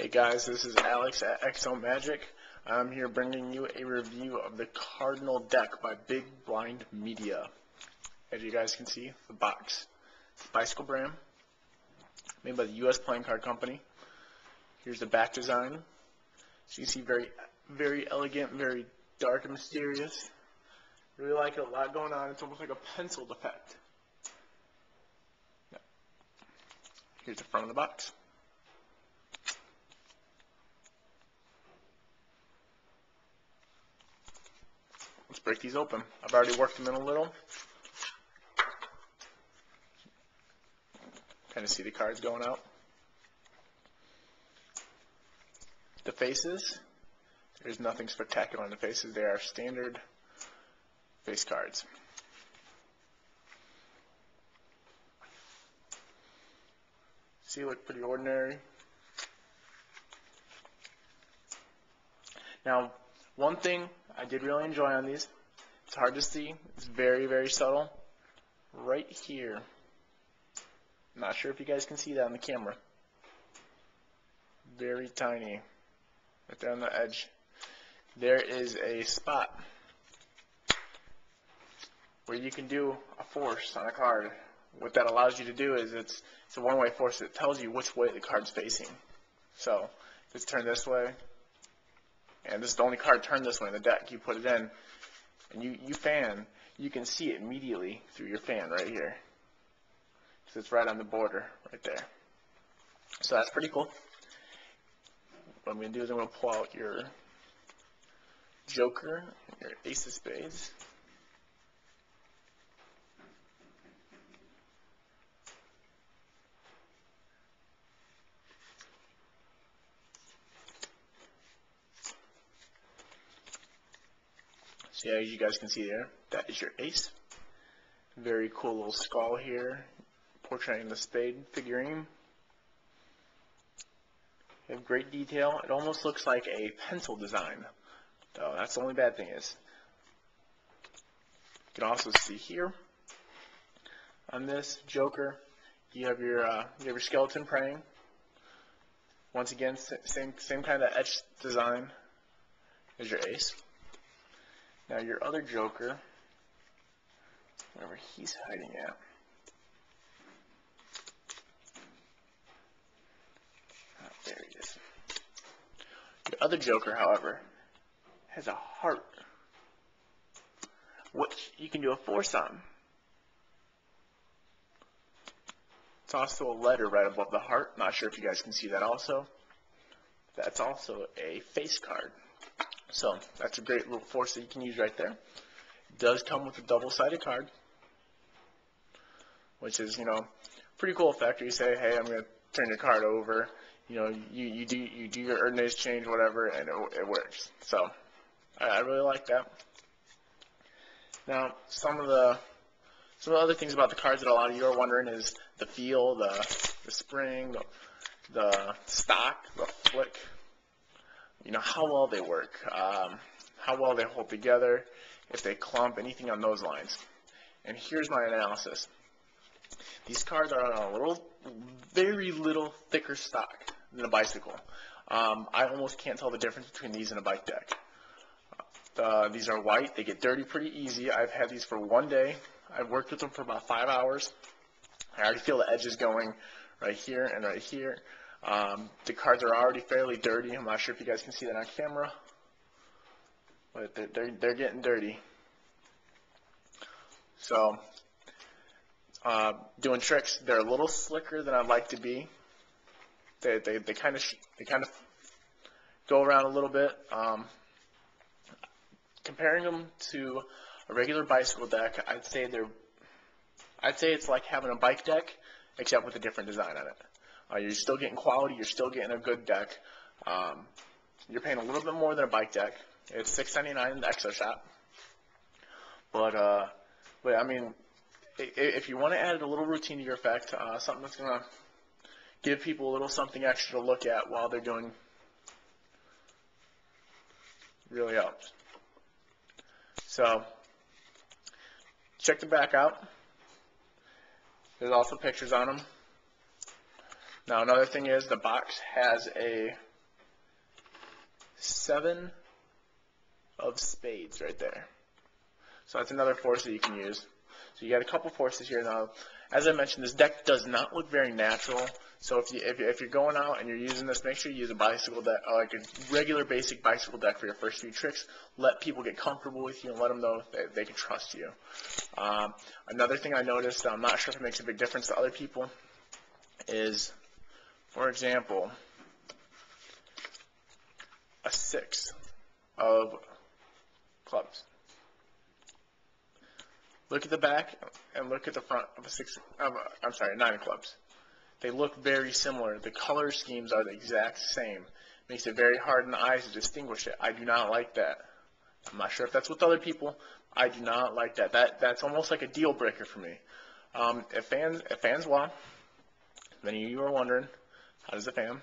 Hey guys, this is Alex at ExoMagic. I'm here bringing you a review of the Karnival deck by Big Blind Media. As you guys can see, the box. It's a bicycle brand, made by the U.S. Playing Card Company. Here's the back design. So you see very elegant, very dark and mysterious. Really like it, a lot going on. It's almost like a penciled effect. Here's the front of the box. Let's break these open. I've already worked them in a little. Kind of see the cards going out. The faces, there's nothing spectacular on the faces. They are standard face cards. See, look pretty ordinary. Now, one thing I did really enjoy on these, it's hard to see, it's very subtle, right here. I'm not sure if you guys can see that on the camera. Very tiny, right there on the edge. There is a spot where you can do a force on a card. What that allows you to do is it's a one-way force that tells you which way the card's facing. So, if it's turned this way, and this is the only card turned this way in the deck, you put it in, and you fan, you can see it immediately through your fan right here. So it's right on the border, right there. So that's pretty cool. What I'm going to do is I'm going to pull out your Joker, your Ace of Spades. So yeah, as you guys can see there, that is your ace. Very cool little skull here, portraying the spade figurine. You have great detail. It almost looks like a pencil design. So that's the only bad thing is. You can also see here on this Joker, you have your skeleton praying. Once again, same kind of etched design as your ace. Now your other Joker, wherever he's hiding at. There he is. Your other Joker, however, has a heart, which you can do a force on. It's also a letter right above the heart. Not sure if you guys can see that also. That's also a face card. So that's a great little force that you can use right there. It does come with a double-sided card, which is, pretty cool effect. Where you say, hey, I'm going to turn your card over. You do your earned days change, whatever, and it works. So I really like that. Now some of the other things about the cards that a lot of you are wondering is the feel, the spring, the stock, the flick. How well they work, how well they hold together, if they clump, anything on those lines. And here's my analysis. These cards are on a very little thicker stock than a bicycle. I almost can't tell the difference between these and a bike deck. These are white. They get dirty pretty easy. I've had these for one day. I've worked with them for about 5 hours. I already feel the edges going right here and right here. The cards are already fairly dirty. I'm not sure if you guys can see that on camera, but they're getting dirty. So, doing tricks, they're a little slicker than I'd like to be. They kind of go around a little bit. Comparing them to a regular bicycle deck, I'd say it's like having a bike deck, except with a different design on it. You're still getting quality. You're still getting a good deck. You're paying a little bit more than a bike deck. It's $6.99 in the Exo shop. But I mean, if you want to add a little routine to your effect, something that's gonna give people a little something extra to look at while they're doing, really helps. So check the back out. There's also pictures on them. Now another thing is the box has a 7 of spades right there. So that's another force that you can use. So you got a couple forces here now. As I mentioned, this deck does not look very natural. So if you're going out and you're using this, make sure you use a bicycle deck, like a regular basic bicycle deck for your first few tricks. Let people get comfortable with you and let them know that they can trust you. Another thing I noticed, I'm not sure if it makes a big difference to other people, is, for example, a 6 of clubs. Look at the back and look at the front of a 9 of clubs. They look very similar. The color schemes are the exact same. Makes it very hard in the eyes to distinguish it. I do not like that. I'm not sure if that's with other people. I do not like that. That's almost like a deal breaker for me. If fans well, many of you are wondering, how does it fan?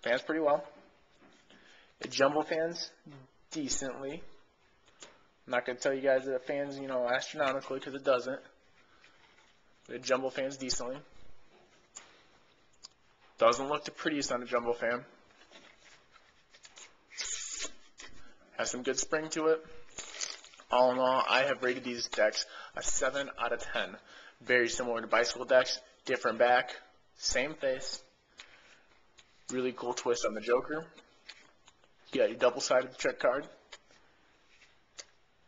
Fans pretty well. It jumbo fans decently. I'm not going to tell you guys that it fans, astronomically, because it doesn't. But it jumbo fans decently. Doesn't look the prettiest on a jumbo fan. Has some good spring to it. All in all, I have rated these decks a 7 out of 10. Very similar to bicycle decks. Different back. Same face. Really cool twist on the Joker. You got your double-sided trick card.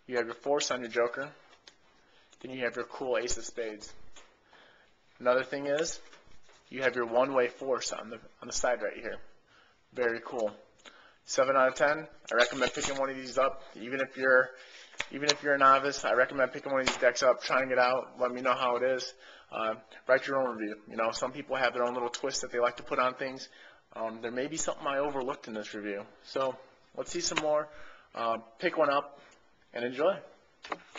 You have your force on your Joker. Then you have your cool Ace of Spades. Another thing is, you have your one-way force on the side right here. Very cool. 7 out of 10. I recommend picking one of these up. Even if you're a novice, I recommend picking one of these decks up, trying it out. Let me know how it is. Write your own review. Some people have their own little twist that they like to put on things. There may be something I overlooked in this review. So let's see some more. Pick one up and enjoy.